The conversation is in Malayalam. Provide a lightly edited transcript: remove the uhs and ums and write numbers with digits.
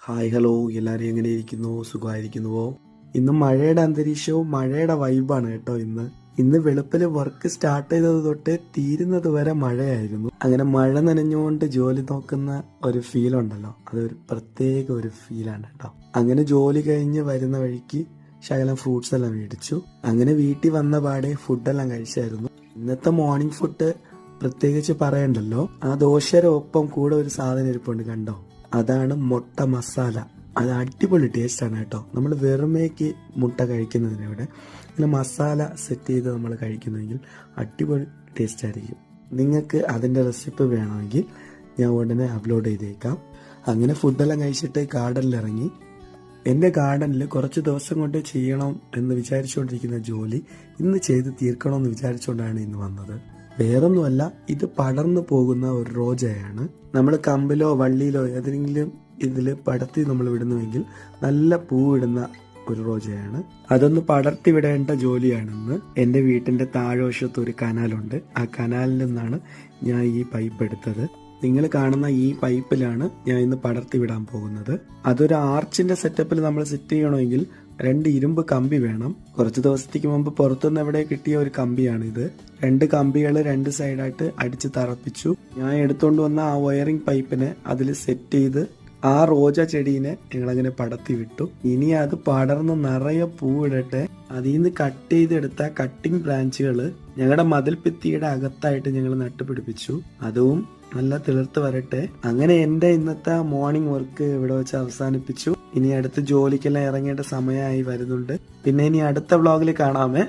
ഹായ് ഹലോ, എല്ലാവരും എങ്ങനെ ഇരിക്കുന്നു? സുഖമായിരിക്കുന്നുവോ? ഇന്ന് മഴയുടെ അന്തരീക്ഷവും മഴയുടെ വൈബാണ് കേട്ടോ. ഇന്ന് വെളുപ്പിൽ വർക്ക് സ്റ്റാർട്ട് ചെയ്തത് തൊട്ട് തീരുന്നത് വരെ മഴയായിരുന്നു. അങ്ങനെ മഴ നനഞ്ഞുകൊണ്ട് ജോലി നോക്കുന്ന ഒരു ഫീൽ ഉണ്ടല്ലോ, അതൊരു പ്രത്യേക ഒരു ഫീലാണ് കേട്ടോ. അങ്ങനെ ജോലി കഴിഞ്ഞ് വരുന്ന വഴിക്ക് ശകലം ഫ്രൂട്ട്സ് എല്ലാം മേടിച്ചു. അങ്ങനെ വീട്ടിൽ വന്ന പാടെ ഫുഡെല്ലാം കഴിച്ചായിരുന്നു. ഇന്നത്തെ മോർണിംഗ് ഫുഡ് പ്രത്യേകിച്ച് പറയണ്ടല്ലോ. ആ ദോശയുടെ ഒപ്പം കൂടെ ഒരു സാധനം ഇരിപ്പുണ്ട്, കണ്ടോ? അതാണ് മുട്ട മസാല. അത് അടിപൊളി ടേസ്റ്റാണ് കേട്ടോ. നമ്മൾ വെറുമേക്ക് മുട്ട കഴിക്കുന്നതിനിവിടെ ഇങ്ങനെ മസാല സെറ്റ് ചെയ്ത് നമ്മൾ കഴിക്കുന്നെങ്കിൽ അടിപൊളി ടേസ്റ്റ് ആയിരിക്കും. നിങ്ങൾക്ക് അതിൻ്റെ റെസിപ്പി വേണമെങ്കിൽ ഞാൻ ഉടനെ അപ്ലോഡ് ചെയ്തേക്കാം. അങ്ങനെ ഫുഡെല്ലാം കഴിച്ചിട്ട് ഗാർഡനിൽ ഇറങ്ങി. എൻ്റെ ഗാർഡനിൽ കുറച്ച് ദിവസം കൊണ്ട് ചെയ്യണം എന്ന് വിചാരിച്ചുകൊണ്ടിരിക്കുന്ന ജോലി ഇന്ന് ചെയ്ത് തീർക്കണമെന്ന് വിചാരിച്ചുകൊണ്ടാണ് ഇന്ന് വന്നത്. വേറൊന്നുമല്ല, ഇത് പടർന്നു പോകുന്ന ഒരു റോജയാണ്. നമ്മൾ കമ്പിലോ വള്ളിയിലോ ഏതെങ്കിലും ഇതിൽ പടർത്തി നമ്മൾ വിടുന്നുവെങ്കിൽ നല്ല പൂവിടുന്ന ഒരു റോജയാണ്. അതൊന്ന് പടർത്തി വിടേണ്ട ജോലിയാണെന്ന്. എൻ്റെ വീട്ടിൻ്റെ താഴ്വശത്ത് ഒരു കനാലുണ്ട്. ആ കനാലിൽ നിന്നാണ് ഞാൻ ഈ പൈപ്പ് എടുത്തത്. നിങ്ങൾ കാണുന്ന ഈ പൈപ്പിലാണ് ഞാൻ ഇന്ന് പടർത്തി വിടാൻ പോകുന്നത്. അതൊരു ആർച്ചിന്റെ സെറ്റപ്പിൽ നമ്മൾ സെറ്റ് ചെയ്യണമെങ്കിൽ 2 ഇരുമ്പ് കമ്പി വേണം. കുറച്ച് ദിവസത്തേക്ക് മുമ്പ് പുറത്തുനിന്ന് എവിടെ കിട്ടിയ ഒരു കമ്പിയാണ് ഇത്. 2 കമ്പികൾ 2 സൈഡായിട്ട് അടിച്ച് തറപ്പിച്ചു. ഞാൻ എടുത്തുകൊണ്ട് വന്ന ആ വയറിംഗ് പൈപ്പിനെ അതിൽ സെറ്റ് ചെയ്ത് ആ റോജ ചെടീനെ ഞങ്ങളങ്ങനെ പടർത്തി വിട്ടു. ഇനി അത് പടർന്ന് നിറയെ പൂവിടട്ടെ. അതിൽ നിന്ന് കട്ട് ചെയ്തെടുത്ത കട്ടിംഗ് ബ്രാഞ്ചുകൾ ഞങ്ങളുടെ മതിൽ ഭിത്തിയുടെ അകത്തായിട്ട് ഞങ്ങൾ നട്ടുപിടിപ്പിച്ചു. അതും നല്ല തിളിർത്ത് വരട്ടെ. അങ്ങനെ എൻ്റെ ഇന്നത്തെ മോർണിംഗ് വർക്ക് ഇവിടെ വെച്ച് അവസാനിപ്പിച്ചു. ഇനി അടുത്ത ജോലിക്കെല്ലാം ഇറങ്ങേണ്ട സമയമായി വരുന്നുണ്ട്. പിന്നെ ഇനി അടുത്ത വ്ളോഗിൽ കാണാമേ.